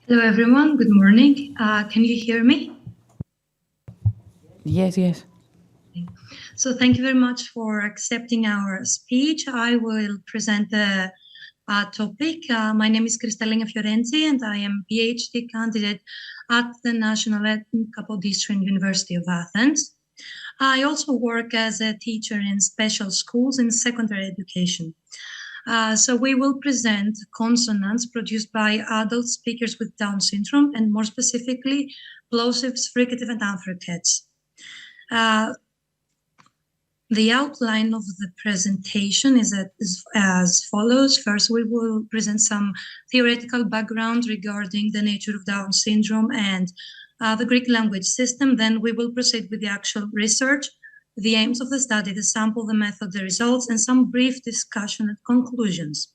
Hello, everyone. Good morning. Can you hear me? Yes, yes. So thank you very much for accepting our speech. I will present the topic. My name is I.D Fiorentzi, and I am PhD candidate at the National Capodistria University of Athens. I also work as a teacher in special schools in secondary education. So we will present consonants produced by adult speakers with Down syndrome, and more specifically, plosives, fricative, and affricates. The outline of the presentation is as follows. First, we will present some theoretical background regarding the nature of Down syndrome and the Greek language system. Then we will proceed with the actual research, the aims of the study, the sample, the method, the results, and some brief discussion and conclusions.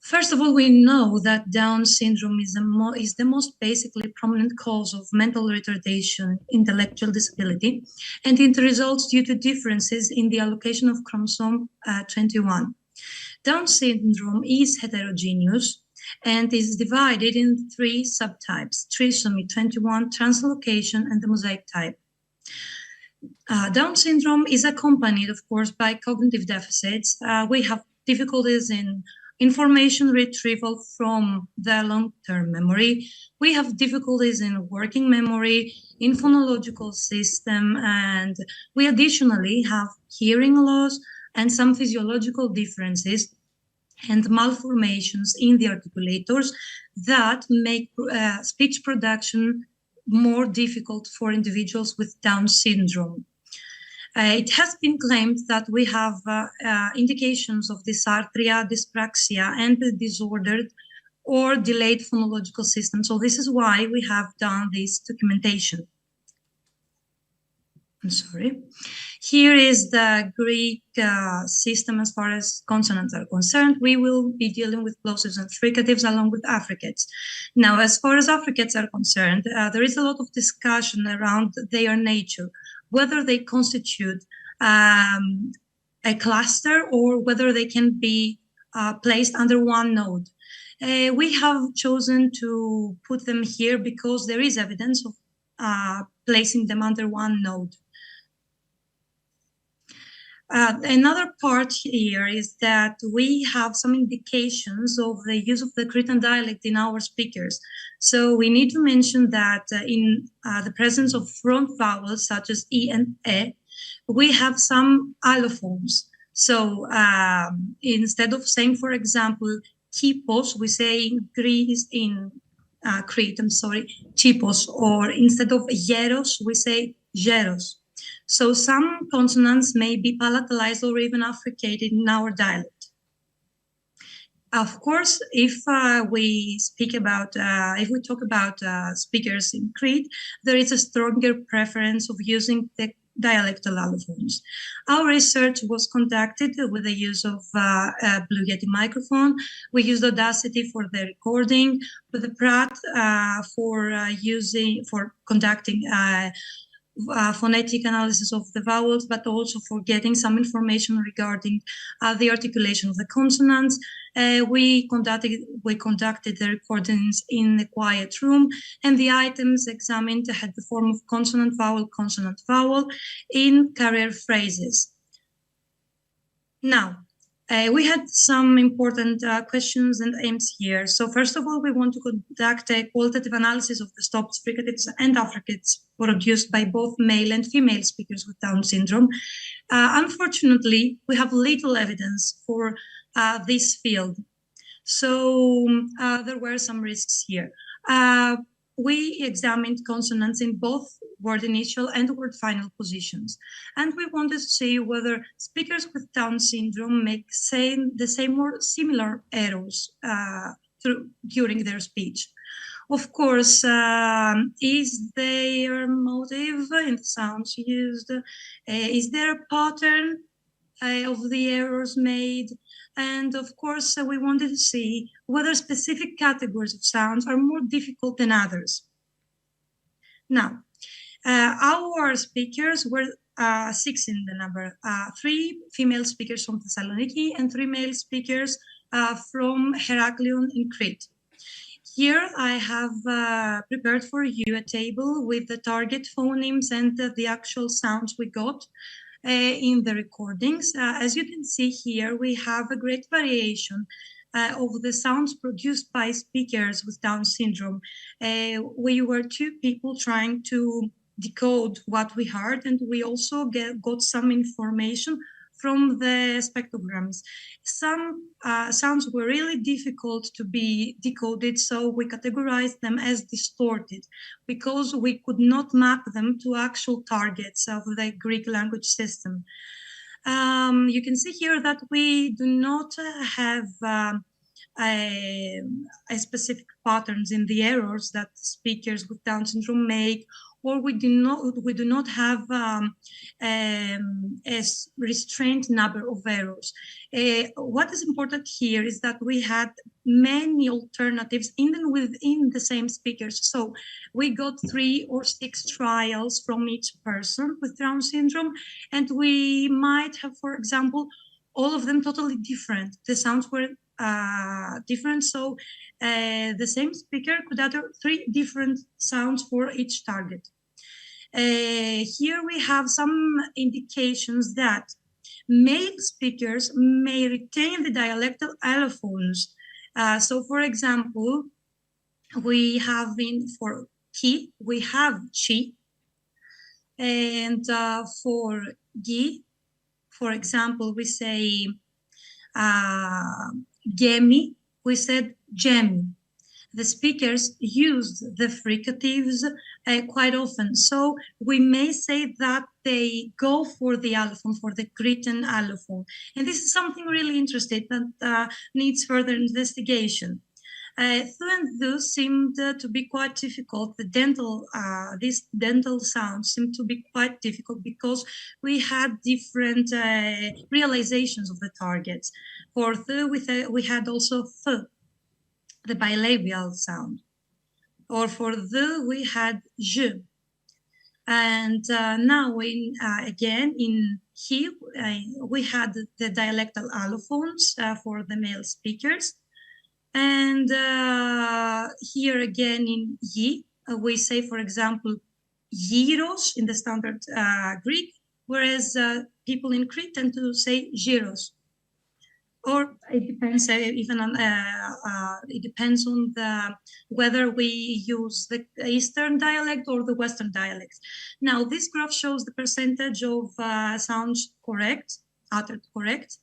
First of all, we know that Down syndrome is the most basically prominent cause of mental retardation, intellectual disability, and it results due to differences in the allocation of chromosome 21. Down syndrome is heterogeneous and is divided in three subtypes: trisomy 21, translocation, and the mosaic type. Down syndrome is accompanied, of course, by cognitive deficits. We have difficulties in information retrieval from the long-term memory. We have difficulties in working memory, in phonological system, and we additionally have hearing loss and some physiological differences and malformations in the articulators that make speech production more difficult for individuals with Down syndrome. It has been claimed that we have indications of dysarthria, dyspraxia, and the disordered or delayed phonological system. So this is why we have done this documentation. I'm sorry. Here is the Greek system as far as consonants are concerned. We will be dealing with plosives and fricatives along with affricates. Now, as far as affricates are concerned, there is a lot of discussion around their nature, whether they constitute a cluster or whether they can be placed under one node. We have chosen to put them here because there is evidence of placing them under one node. Another part here is that we have some indications of the use of the Cretan dialect in our speakers. So we need to mention that in the presence of front vowels such as E and E, we have some allophones. So instead of saying, for example, kypos, we say in Greece, in Crete, typos, or instead of geros, we say geros. So some consonants may be palatalized or even affricated in our dialect. Of course, if we talk about speakers in Crete, there is a stronger preference of using the dialectal allophones. Our research was conducted with the use of a Blue Yeti microphone. We used Audacity for the recording, with the Pratt for conducting phonetic analysis of the vowels, but also for getting some information regarding the articulation of the consonants. We conducted the recordings in a quiet room, and the items examined had the form of consonant, vowel in carrier phrases. Now, we had some important questions and aims here. So first of all, we want to conduct a qualitative analysis of the stops, fricatives, and affricates produced by both male and female speakers with Down syndrome. Unfortunately, we have little evidence for this field. So there were some risks here. We examined consonants in both word initial and word final positions. And we wanted to see whether speakers with Down syndrome make the same or similar errors during their speech. Of course, is their motive in the sounds used? Is there a pattern of the errors made? And of course, we wanted to see whether specific categories of sounds are more difficult than others. Now, our speakers were 6 in the number, 3 female speakers from Thessaloniki and 3 male speakers from Heraklion in Crete. Here I have prepared for you a table with the target phonemes and the actual sounds we got in the recordings. As you can see here, we have a great variation of the sounds produced by speakers with Down syndrome. We were two people trying to decode what we heard, and we also got some information from the spectrograms. Some sounds were really difficult to be decoded, so we categorized them as distorted because we could not map them to actual targets of the Greek language system. You can see here that we do not have a specific patterns in the errors that speakers with Down syndrome make, or we do not have a restrained number of errors. What is important here is that we had many alternatives even within the same speakers. So we got 3 or 6 trials from each person with Down syndrome, and we might have, for example, all of them totally different. The sounds were different, so the same speaker could utter 3 different sounds for each target. Here we have some indications that male speakers may retain the dialectal allophones. So, for example, we have for he, we have chi, and for gi, for example, we say gemi, we said gemi. The speakers used the fricatives quite often. So we may say that they go for the allophone, for the Cretan allophone. And this is something really interesting that needs further investigation. Thu and thu seemed to be quite difficult. These dental sounds seemed to be quite difficult because we had different realizations of the targets. For thu, we had also th, the bilabial sound. Or for the, we had je. And now again in he, we had the dialectal allophones for the male speakers. And here again in yi, we say, for example, gyros in the standard Greek, whereas people in Crete tend to say gyros. Or it depends even on it depends on whether we use the Eastern dialect or the Western dialect. Now this graph shows the percentage of sounds uttered correct.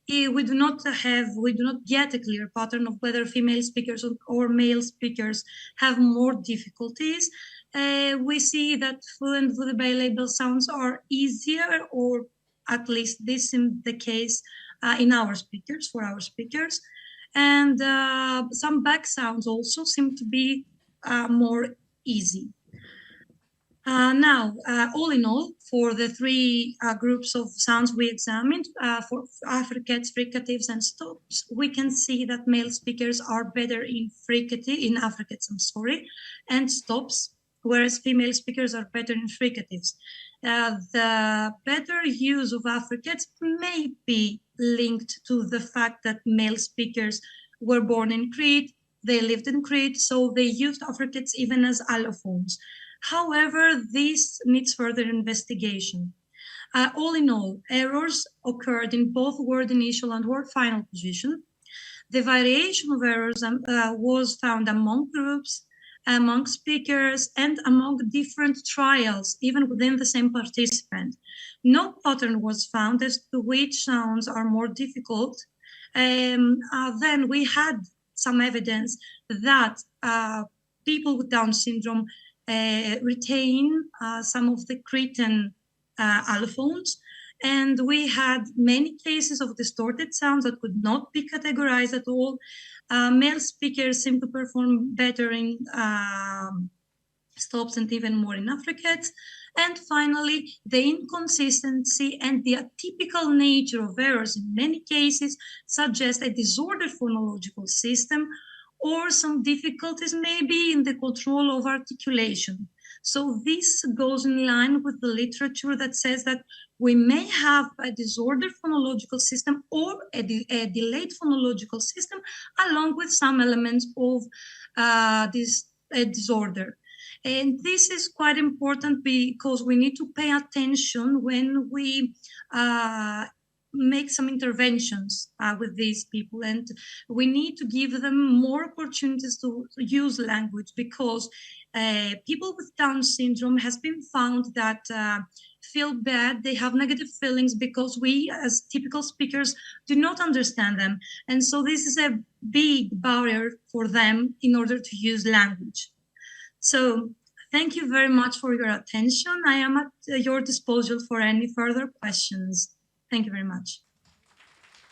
We do not get a clear pattern of whether female speakers or male speakers have more difficulties. We see that fluent with the bilabial sounds are easier, or at least this is the case in for our speakers. And some back sounds also seem to be more easy. Now, all in all, for the 3 groups of sounds we examined, for affricates, fricatives, and stops, we can see that male speakers are better in affricates, and stops, whereas female speakers are better in fricatives. The better use of affricates may be linked to the fact that male speakers were born in Crete, they lived in Crete, so they used affricates even as allophones. However, this needs further investigation. All in all, errors occurred in both word initial and word final position. The variation of errors was found among groups, among speakers, and among different trials, even within the same participant. No pattern was found as to which sounds are more difficult. Then we had some evidence that people with Down syndrome retain some of the Cretan allophones, and we had many cases of distorted sounds that could not be categorized at all. Male speakers seem to perform better in stops and even more in affricates. And finally, the inconsistency and the atypical nature of errors in many cases suggest a disordered phonological system, or some difficulties maybe in the control of articulation. So this goes in line with the literature that says that we may have a disordered phonological system or a delayed phonological system, along with some elements of this disorder. And this is quite important because we need to pay attention when we make some interventions with these people, and we need to give them more opportunities to use language, because people with Down syndrome has been found that feel bad, they have negative feelings because we as typical speakers do not understand them, and so this is a big barrier for them in order to use language. So thank you very much for your attention. I am at your disposal for any further questions. Thank you very much.